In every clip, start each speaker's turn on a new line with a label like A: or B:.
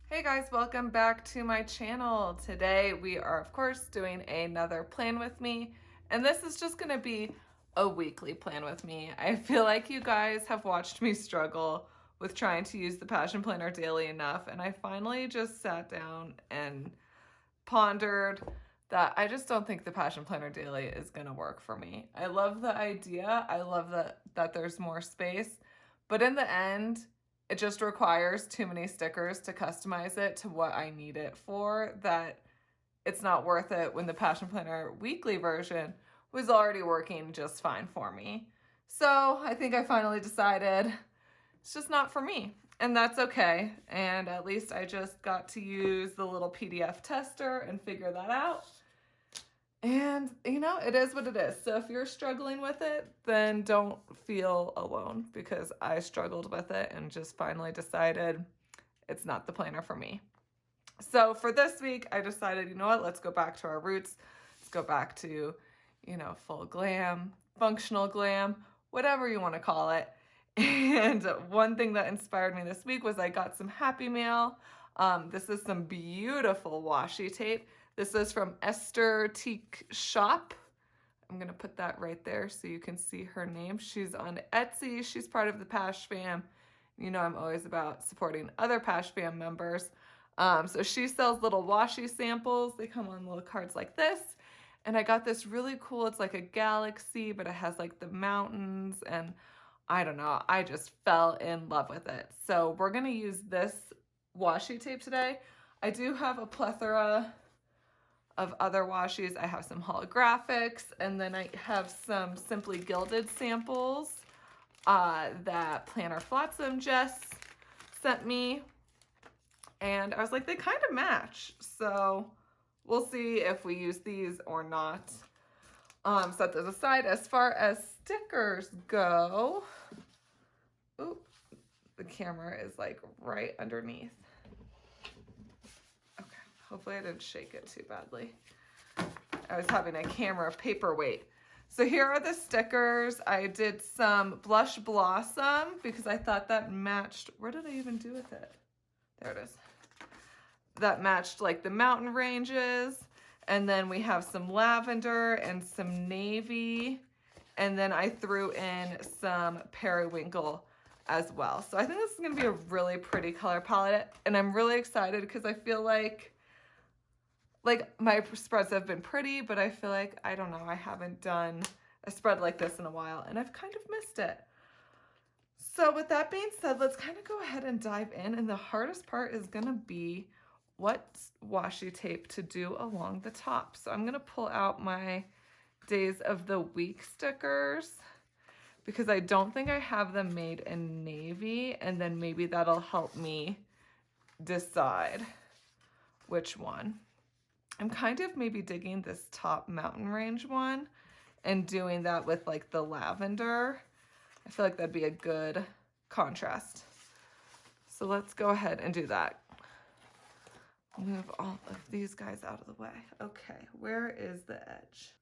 A: Hey guys, welcome back to my channel. Today we are of course doing another plan with me, and this is just going to be a weekly plan with me. I feel like you guys have watched me struggle with trying to use the Passion Planner daily enough, and I finally just sat down and pondered that I just don't think the Passion Planner daily is going to work for me. I love the idea. I love that there's more space, but in the end, it just requires too many stickers to customize it to what I need it for, that it's not worth it when the Passion Planner weekly version was already working just fine for me. So I think I finally decided it's just not for me. And that's okay. And at least I just got to use the little PDF tester and figure that out. And, you know, it is what it is. So if you're struggling with it, then don't feel alone, because I struggled with it and just finally decided it's not the planner for me. So for this week, I decided, you know what, let's go back to our roots. Let's go back to, you know, full glam, functional glam, whatever you want to call it. And one thing that inspired me this week was I got some Happy Mail. This is some beautiful washi tape. This is from Esther Teak Shop. I'm going to put that right there so you can see her name. She's on Etsy. She's part of the Pash fam. You know, I'm always about supporting other Pash fam members. So she sells little washi samples. They come on little cards like this. And I got this really cool, it's like a galaxy, but it has like the mountains, and I don't know, I just fell in love with it. So we're gonna use this washi tape today. I do have a plethora of other washi's. I have some holographics, and then I have some Simply Gilded samples that Planner Flotsam Jess sent me. And I was like, they kind of match. So we'll see if we use these or not. Set those aside. As far as stickers go, oop, the camera is like right underneath. Okay, hopefully I didn't shake it too badly. I was having a camera paperweight. So here are the stickers. I did some Blush Blossom because I thought that matched. Where did I even do with it? There it is. That matched like the mountain ranges. And then we have some lavender and some navy. And then I threw in some periwinkle as well. So I think this is going to be a really pretty color palette. And I'm really excited because I feel like my spreads have been pretty, but I feel like, I don't know, I haven't done a spread like this in a while, and I've kind of missed it. So with that being said, let's kind of go ahead and dive in. And the hardest part is going to be what washi tape to do along the top. So I'm going to pull out my days of the week stickers because I don't think I have them made in navy, and then maybe that'll help me decide which one. I'm kind of maybe digging this top mountain range one and doing that with like the lavender. I feel like that'd be a good contrast. So let's go ahead and do that. Move all of these guys out of the way. Okay, where is the edge?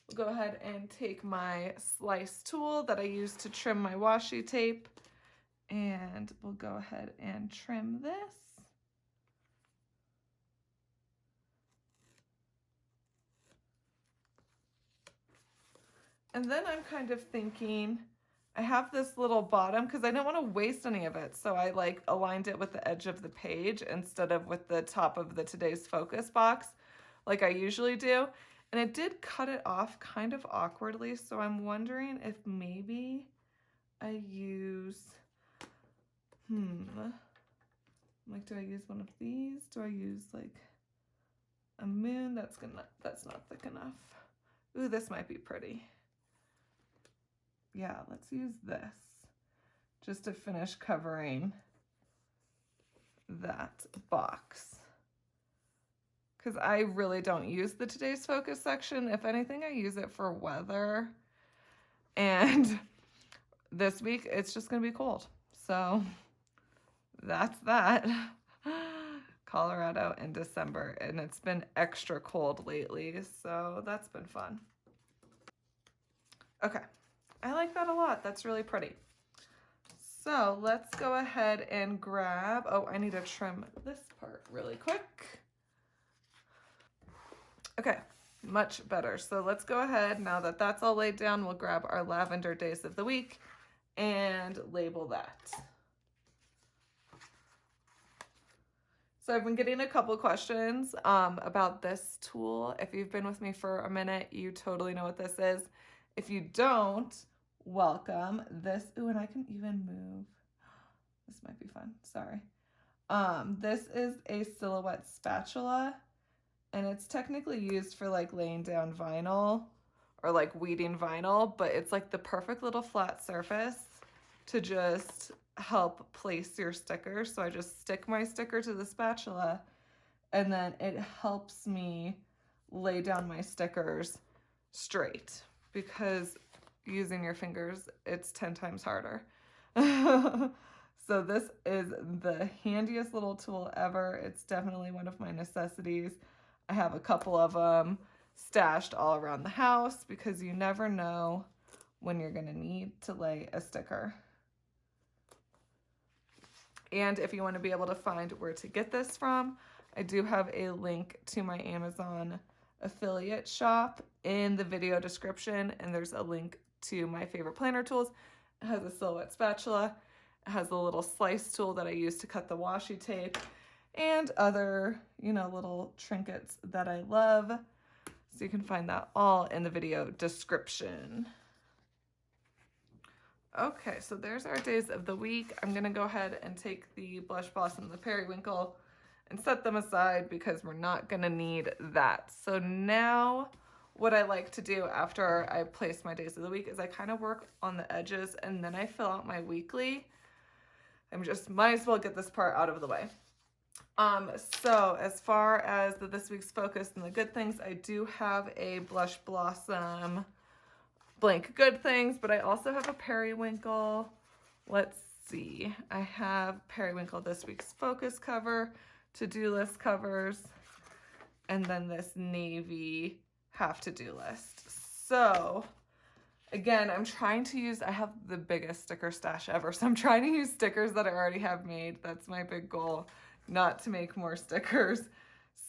A: We'll go ahead and take my slice tool that I use to trim my washi tape, and we'll go ahead and trim this. And then I'm kind of thinking, I have this little bottom because I didn't want to waste any of it. So I like aligned it with the edge of the page instead of with the top of the Today's Focus box like I usually do. And it did cut it off kind of awkwardly. So I'm wondering if maybe I use, like, do I use one of these? Do I use like a moon? That's not thick enough. Ooh, this might be pretty. Yeah, let's use this just to finish covering that box. Because I really don't use the Today's Focus section. If anything, I use it for weather. And this week, it's just going to be cold. So that's that. Colorado in December. And it's been extra cold lately. So that's been fun. Okay. I like that a lot. That's really pretty. So let's go ahead and grab, oh, I need to trim this part really quick. Okay, much better. So let's go ahead, now that that's all laid down, we'll grab our lavender days of the week and label that. So I've been getting a couple questions about this tool. If you've been with me for a minute, you totally know what this is. If you don't, welcome. This, ooh, and I can even move. This might be fun, sorry. This is a silhouette spatula, and it's technically used for like laying down vinyl or like weeding vinyl, but it's like the perfect little flat surface to just help place your stickers. So I just stick my sticker to the spatula, and then it helps me lay down my stickers straight, because using your fingers, it's 10 times harder. So this is the handiest little tool ever. It's definitely one of my necessities. I have a couple of them stashed all around the house because you never know when you're gonna need to lay a sticker. And if you want to be able to find where to get this from, I do have a link to my Amazon affiliate shop in the video description, and there's a link to my favorite planner tools. It has a silhouette spatula, it has a little slice tool that I use to cut the washi tape, and other, you know, little trinkets that I love. So you can find that all in the video description. Okay, so there's our days of the week. I'm gonna go ahead and take the Blush Blossom and the Periwinkle and set them aside because we're not gonna need that. So now what I like to do after I place my days of the week is I kind of work on the edges, and then I fill out my weekly. I'm just, might as well get this part out of the way. So as far as this week's focus and the good things, I do have a Blush Blossom blank good things, but I also have a Periwinkle. Let's see, I have Periwinkle this week's focus cover, to-do list covers, and then this navy have to-do list. So again, I'm trying to use, I have the biggest sticker stash ever, so I'm trying to use stickers that I already have made. That's my big goal, not to make more stickers.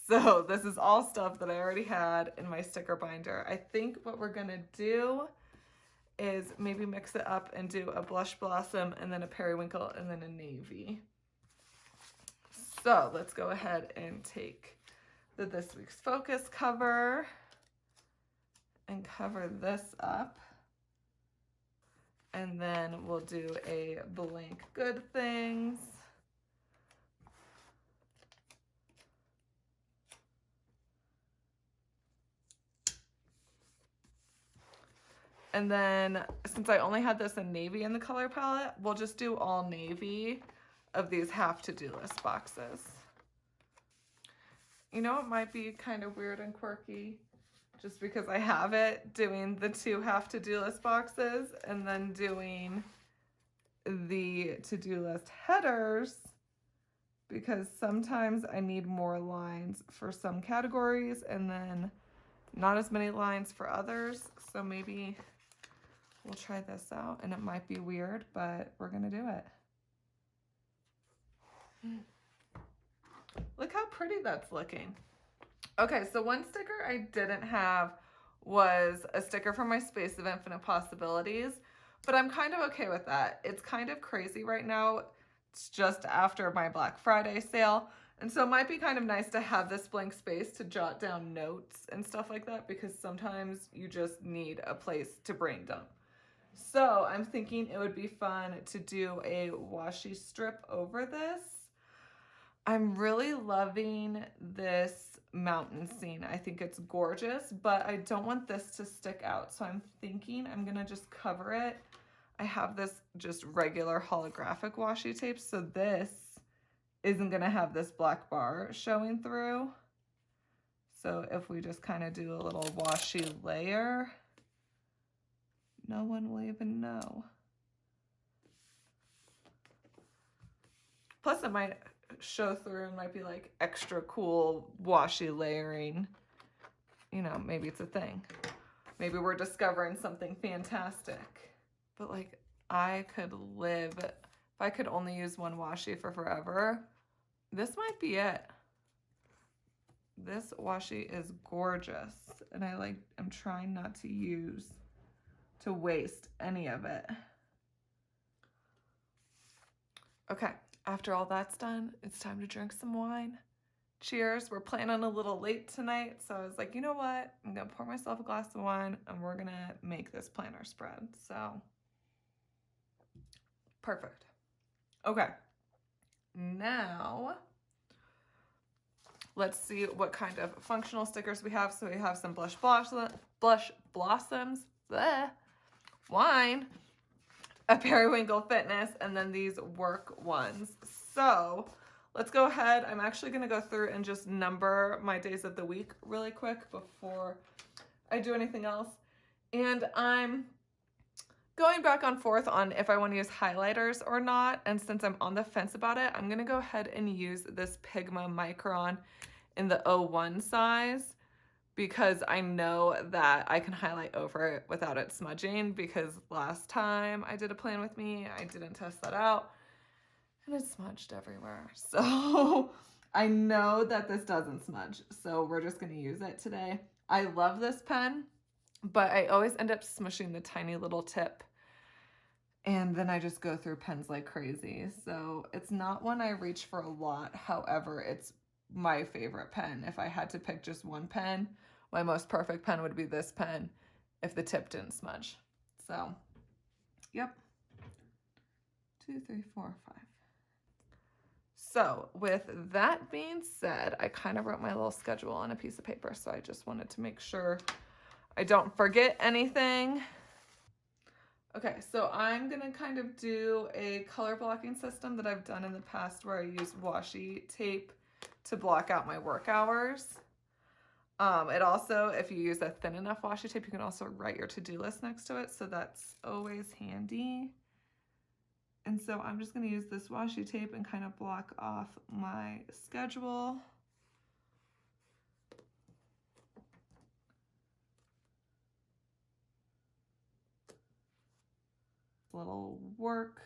A: So this is all stuff that I already had in my sticker binder. I think what we're gonna do is maybe mix it up and do a Blush Blossom and then a Periwinkle and then a navy. So let's go ahead and take this week's focus cover and cover this up. And then we'll do a blank good things. And then since I only had this in navy in the color palette, we'll just do all navy of these have to-do list boxes. You know, it might be kind of weird and quirky just because I have it doing the 2 have to-do list boxes and then doing the to-do list headers, because sometimes I need more lines for some categories and then not as many lines for others. So maybe we'll try this out, and it might be weird, but we're gonna do it. Look how pretty that's looking. Okay, so one sticker I didn't have was a sticker from my Space of Infinite Possibilities, but I'm kind of okay with that. It's kind of crazy right now. It's just after my Black Friday sale, and so it might be kind of nice to have this blank space to jot down notes and stuff like that, because sometimes you just need a place to brain dump. So I'm thinking it would be fun to do a washi strip over this. I'm really loving this mountain scene. I think it's gorgeous, but I don't want this to stick out. So I'm thinking I'm gonna just cover it. I have this just regular holographic washi tape, so this isn't gonna have this black bar showing through. So if we just kind of do a little washi layer, no one will even know. Plus it might show through and might be like extra cool washi layering. You know, maybe it's a thing. Maybe we're discovering something fantastic. but like I could live, if I could only use one washi for forever, this might be it. This washi is gorgeous, and I'm trying not to waste any of it. Okay, after all that's done, it's time to drink some wine. Cheers. We're planning a little late tonight, so I was like, you know what? I'm gonna pour myself a glass of wine and we're gonna make this planner spread. So, perfect. Okay, now let's see what kind of functional stickers we have. So we have some blush blossoms, bleh, wine, a Periwinkle Fitness, and then these work ones. So let's go ahead. I'm actually going to go through and just number my days of the week really quick before I do anything else. And I'm going back and forth on if I want to use highlighters or not. And since I'm on the fence about it, I'm going to go ahead and use this Pigma Micron in the 01 size, because I know that I can highlight over it without it smudging, because last time I did a plan with me, I didn't test that out and it smudged everywhere. So I know that this doesn't smudge, so we're just going to use it today. I love this pen, but I always end up smushing the tiny little tip, and then I just go through pens like crazy. So it's not one I reach for a lot. However, it's my favorite pen. If I had to pick just one pen, my most perfect pen would be this pen if the tip didn't smudge. So, yep. 2, 3, 4, 5. So with that being said, I kind of wrote my little schedule on a piece of paper, so I just wanted to make sure I don't forget anything. Okay, so I'm gonna kind of do a color blocking system that I've done in the past, where I use washi tape to block out my work hours. It also, if you use a thin enough washi tape, you can also write your to-do list next to it, so that's always handy. And so I'm just going to use this washi tape and kind of block off my schedule. Little work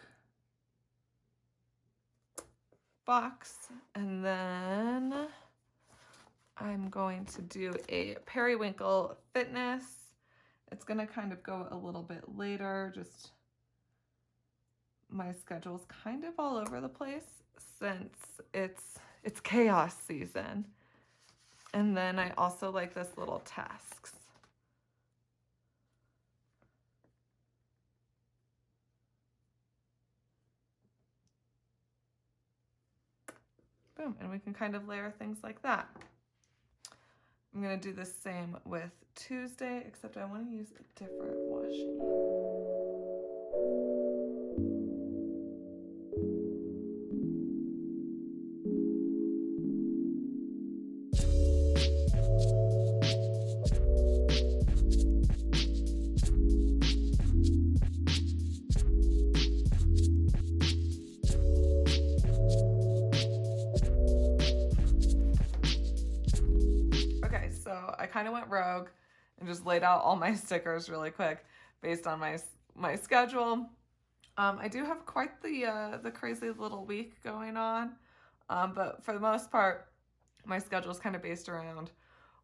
A: box, and then I'm going to do a Periwinkle Fitness. It's going to kind of go a little bit later, just my schedule's kind of all over the place since it's chaos season. And then I also like this little tasks. Boom, and we can kind of layer things like that. I'm gonna do the same with Tuesday, except I want to use a different washi. I kind of went rogue and just laid out all my stickers really quick based on my schedule. I do have quite the crazy little week going on, but for the most part, my schedule is kind of based around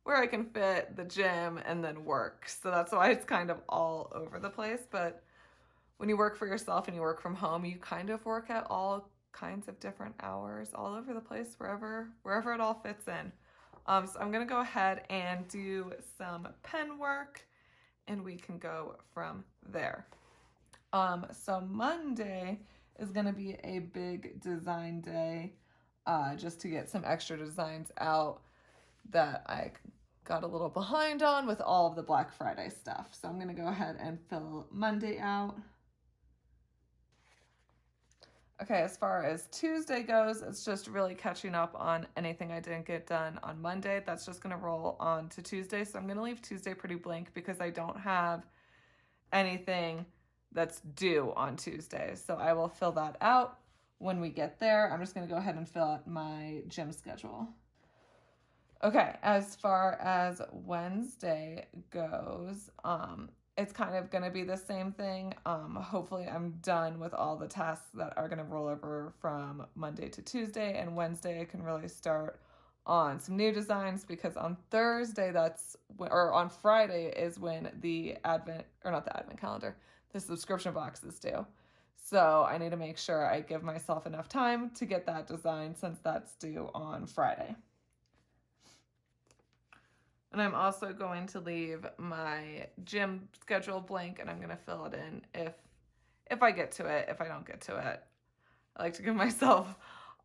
A: where I can fit the gym and then work. So that's why it's kind of all over the place. But when you work for yourself and you work from home, you kind of work at all kinds of different hours all over the place, wherever it all fits in. So I'm going to go ahead and do some pen work, and we can go from there. So Monday is going to be a big design day, just to get some extra designs out that I got a little behind on with all of the Black Friday stuff. So I'm going to go ahead and fill Monday out. Okay, as far as Tuesday goes, it's just really catching up on anything I didn't get done on Monday. That's just going to roll on to Tuesday. So I'm going to leave Tuesday pretty blank because I don't have anything that's due on Tuesday. So I will fill that out when we get there. I'm just going to go ahead and fill out my gym schedule. Okay, as far as Wednesday goes, it's kind of going to be the same thing. Hopefully I'm done with all the tasks that are going to roll over from Monday to Tuesday, and Wednesday I can really start on some new designs, because on Thursday or on Friday is when the not the advent calendar, the subscription box is due. So I need to make sure I give myself enough time to get that design, since that's due on Friday. And I'm also going to leave my gym schedule blank, and I'm going to fill it in if I get to it. If I don't get to it, I like to give myself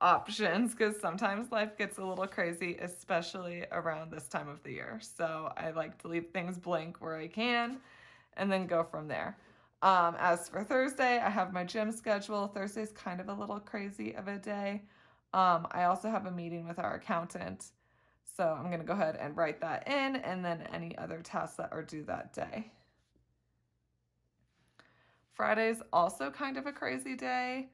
A: options, because sometimes life gets a little crazy, especially around this time of the year. So I like to leave things blank where I can and then go from there. As for Thursday, I have my gym schedule. Thursday's kind of a little crazy of a day. I also have a meeting with our accountant. So I'm going to go ahead and write that in, and then any other tasks that are due that day. Friday's also kind of a crazy day.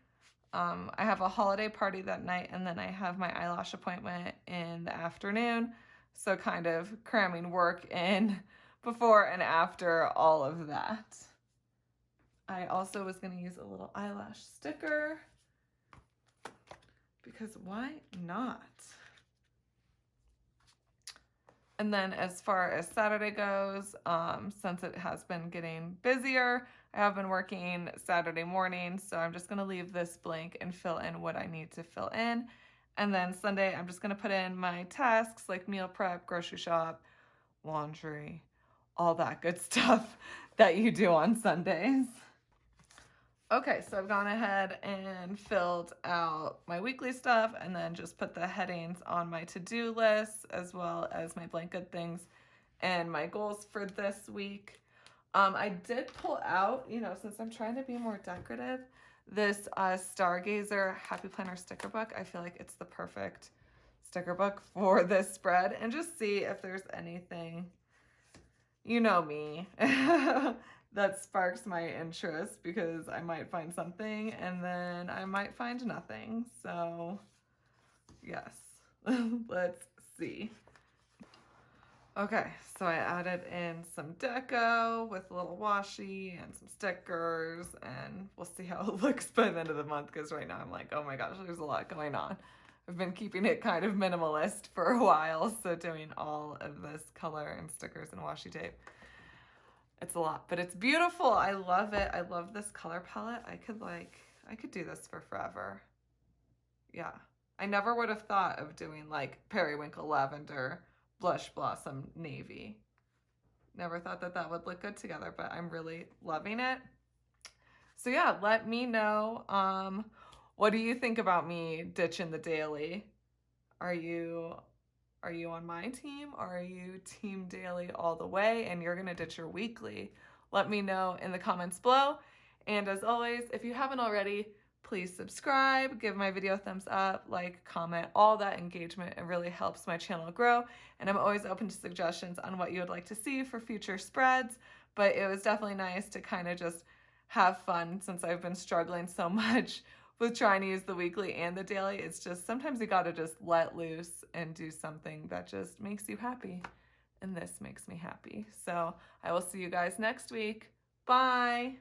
A: I have a holiday party that night, and then I have my eyelash appointment in the afternoon. So kind of cramming work in before and after all of that. I also was going to use a little eyelash sticker, because why not? And then as far as Saturday goes, since it has been getting busier, I have been working Saturday morning, so I'm just going to leave this blank and fill in what I need to fill in. And then Sunday, I'm just going to put in my tasks like meal prep, grocery shop, laundry, all that good stuff that you do on Sundays. Okay, so I've gone ahead and filled out my weekly stuff, and then just put the headings on my to-do list, as well as my blank good things and my goals for this week. I did pull out, since I'm trying to be more decorative, this Stargazer Happy Planner sticker book. I feel like it's the perfect sticker book for this spread, and just see if there's anything, you know me, that sparks my interest, because I might find something and then I might find nothing. So yes, let's see. Okay, so I added in some deco with a little washi and some stickers, and we'll see how it looks by the end of the month, because right now I'm like, oh my gosh, there's a lot going on. I've been keeping it kind of minimalist for a while, so doing all of this color and stickers and washi tape, it's a lot, but it's beautiful. I love it. I love this color palette. I could do this for forever. Yeah. I never would have thought of doing like periwinkle lavender, blush blossom navy. Never thought that would look good together, but I'm really loving it. So yeah, let me know. What do you think about me ditching the daily? Are you on my team, or are you team daily all the way and you're gonna ditch your weekly? Let me know in the comments below. And as always, if you haven't already, please subscribe, give my video a thumbs up, like, comment, all that engagement. It really helps my channel grow. And I'm always open to suggestions on what you would like to see for future spreads. But it was definitely nice to kind of just have fun, since I've been struggling so much with trying to use the weekly and the daily. It's just, sometimes you gotta just let loose and do something that just makes you happy. And this makes me happy. So I will see you guys next week. Bye.